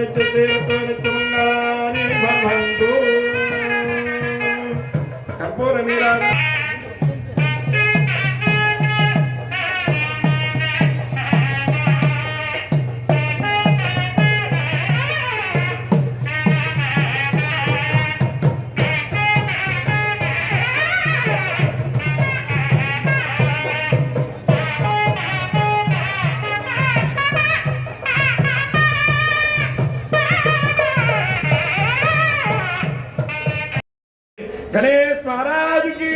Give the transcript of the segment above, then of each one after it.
నిత్యమంగళాని భవంతు. కర్పూర నీరాజన गणेश महाराज की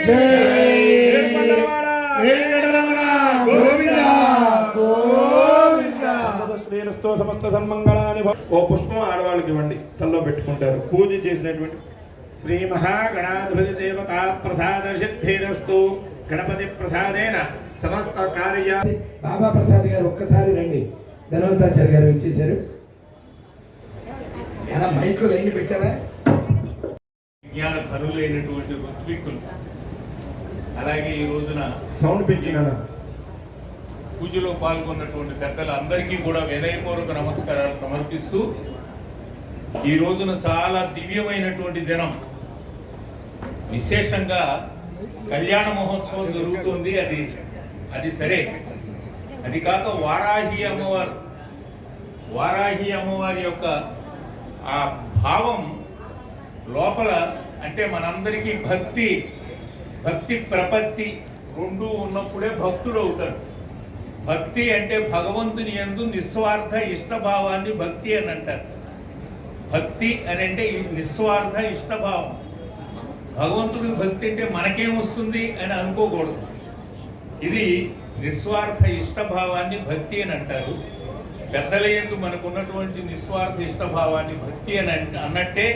శ్రీరస్తో సమస్త సన్మంగళాని. ఓ పుష్పం ఆడవాళ్ళకి ఇవ్వండి, తల్లో పెట్టుకుంటారు. పూజ చేసినటువంటి శ్రీ మహాగణాధిపతి దేవత ప్రసాద సిద్ధిరస్తు. గణపతి ప్రసాదేన సమస్త కార్య. బాబా ప్రసాద్ గారు ఒక్కసారి రండి. ధనవంతాచార్య గారు వచ్చేసారు. ఎలా మైకు లైన్ పెట్టారా? విజ్ఞాన ధనులైనటువంటి ఋత్విక్కులు, అలాగే ఈ రోజున సౌండ్ పెంచిన పూజలో పాల్గొన్నటువంటి పెద్దలు అందరికీ కూడా వినయపూర్వక నమస్కారాలు సమర్పిస్తూ, ఈ రోజున చాలా దివ్యమైనటువంటి దినం. విశేషంగా కళ్యాణ మహోత్సవం జరుగుతుంది. అది సరే, అది కాక వారాహి అమ్మవారి యొక్క ఆ భావం లోపల, అంటే మనందరికీ భక్తి ప్రపత్తి రెండు ఉన్నప్పుడే భక్తుడు అవుతాడు. భక్తి అంటే భగవంతుని యందు నిస్వార్థ ఇష్టభావాన్ని భక్తి అని అంటారు. భక్తి అని అంటే నిస్వార్థ ఇష్టభావం. భగవంతుడికి భక్తి అంటే మనకేమొస్తుంది అని అనుకోకూడదు. ఇది నిస్వార్థ ఇష్టభావాన్ని భక్తి అని అంటారు. పెద్దల యందు మనకున్నటువంటి నిస్వార్థ ఇష్టభావాన్ని భక్తి అని అన్నట్టే,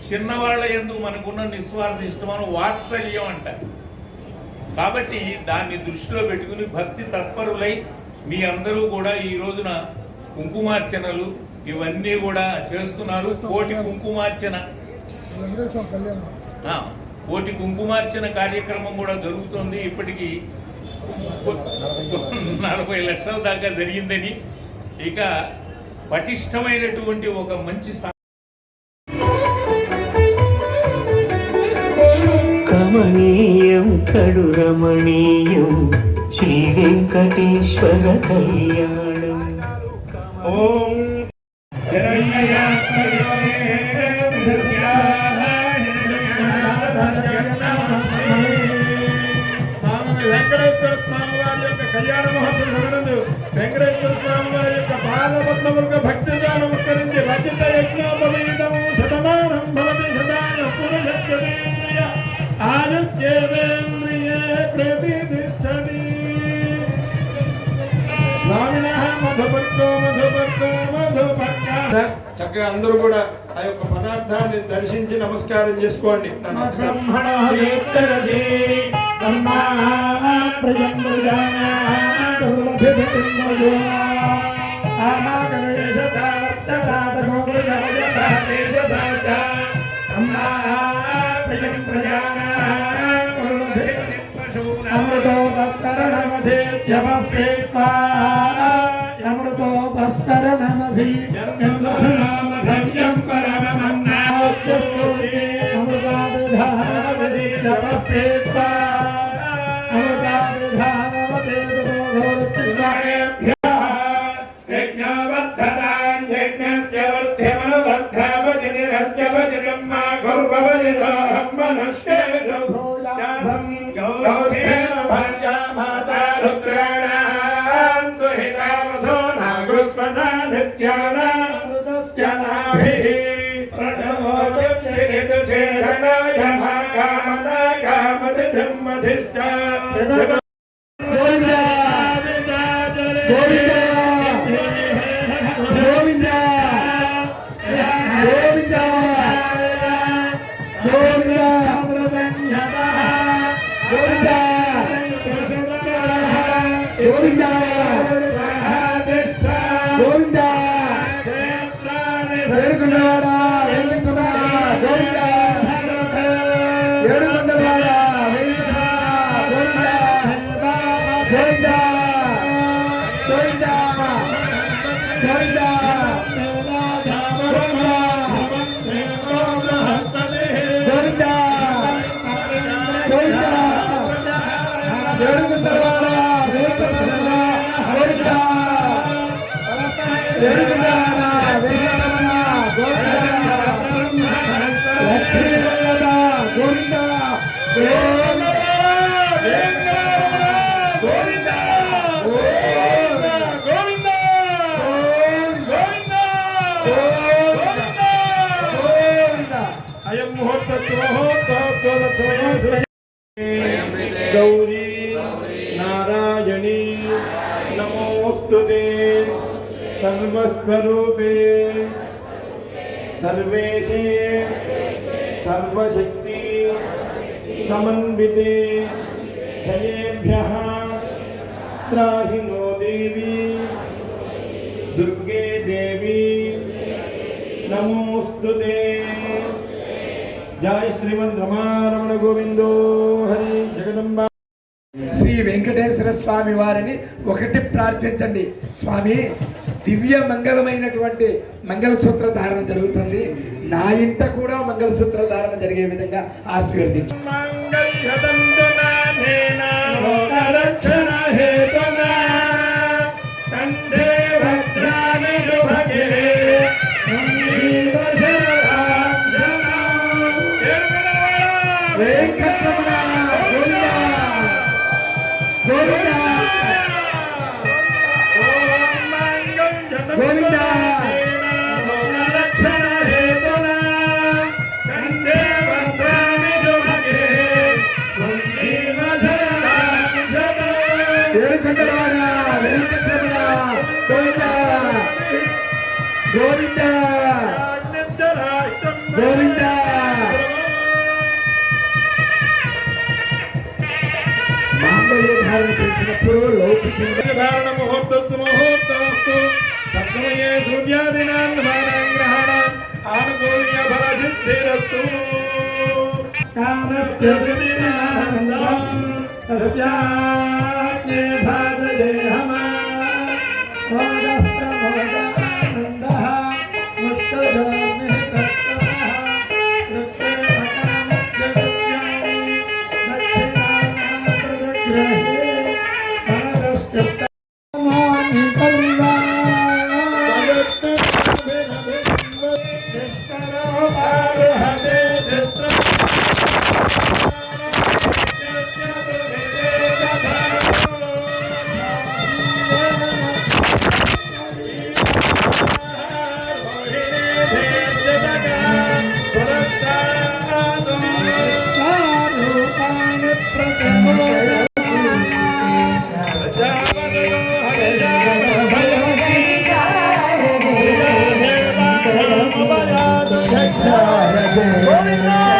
చిన్నవాళ్ల యందు మనకున్న నిస్వార్థ ఇష్టమైన వాత్సల్యం అంటారు. కాబట్టి దాన్ని దృష్టిలో పెట్టుకుని భక్తి తత్పరులై మీ అందరూ కూడా ఈ రోజున కుంకుమార్చనలు ఇవన్నీ కూడా చేస్తున్నారు. కోటి కుంకుమార్చన కార్యక్రమం కూడా జరుగుతుంది. ఇప్పటికీ 40 లక్షల దాకా జరిగిందని, ఇక పటిష్టమైనటువంటి ఒక మంచి కమనీయం కడు రమణీయం శ్రీ వెంకటేశ్వర కళ్యాణం. ఓం వెంకటేశ్వర స్వామి వారి యొక్క కళ్యాణ మహోత్సవం. వెంకటేశ్వర స్వామి వారి యొక్క పాదపద్మములకు భక్తిగా నమస్కరించి రచిత యజ్ఞోపవీతం శతమానం భవతి శతాయ పురుషత్యేంద్రియ ఆయుష్యేంద్రియే ప్రతిష్టతి. స్వామినః మధుపర్కో చక్కగా అందరూ కూడా ఆ యొక్క పదార్థాన్ని దర్శించి నమస్కారం చేసుకోండి. గోవింద గోవింద గోవింద గోవింద గోవింద అయం ముహూర్త గౌరీ నారాయణీ నమోస్తుతే సర్వస్వరూపే సర్వేశే సర్వశక్తి సమన్వితే దయేభ్యః త్రాహి నో దేవి దుర్గే దేవి నమోస్తుతే. జై శ్రీమద్ రమారమణ గోవిందో హరి జగదంబ. శ్రీ వెంకటేశ్వర స్వామి వారిని ఒకటి ప్రార్థించండి. స్వామి, దివ్య మంగళమైనటువంటి మంగళసూత్ర ధారణ జరుగుతుంది. నా ఇంట కూడా మంగళసూత్ర ధారణ జరిగే విధంగా ఆశీర్వదించు. వెంకటరమణ గోవింద గోవింద ఏడుకొండలవాడ వెంకటరమణ గోవింద గోవింద గోవింద. మాంగళ్య ధారణ చేసినప్పుడు లౌకికంగా ధారణ ముహూర్తస్తు ముహూర్తస్తు తత్సమయే సూర్యాదినాం గ్రహణాం ఆనుకూల్య ఫల సిద్ధిరస్తు. కామస్య ప్రతిమానందం తస్యాజ్ఞే భాగదేహమా మోదః ప్రమోదానందః ముష్టజోర్మి తత్వః కృత్తే అకామత్యగుణ్యాని దక్షిణానాం ప్రదగ్రహే మనదశ్చిత్త నామి కల్లా నిష్కరో ఆరుహతే చిత్ర గోవింద